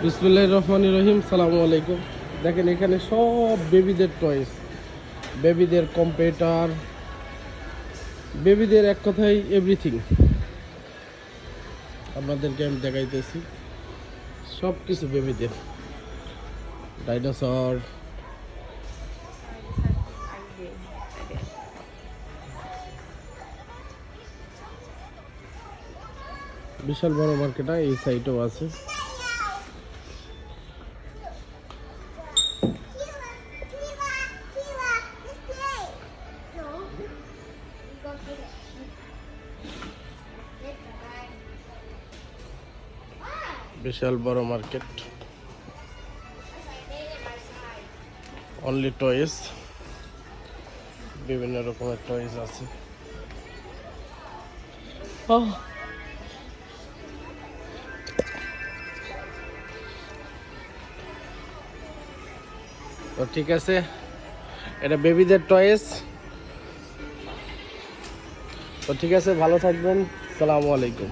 বিসমিল্লাহির রহমানির রহিম। সালামু আলাইকুম। দেখেন এখানে সব বেবিদের টয়েস, বেবিদের কম্পিউটার, বেবিদের এক কথায় এভরিথিং আপনাদেরকে আমি দেখাইতেছি। সব কিছু বেবিদের, ডাইনোসর, বিশাল বড় মার্কেট। এই সাইটেও আছে। বিশাল বড় মার্কেট, অনলি টয়েস, বিভিন্ন রকমের টয়েস আছে। তো ঠিক আছে, এটা বেবিদের টয়েস। তো ঠিক আছে, ভালো থাকবেন। সালামু আলাইকুম।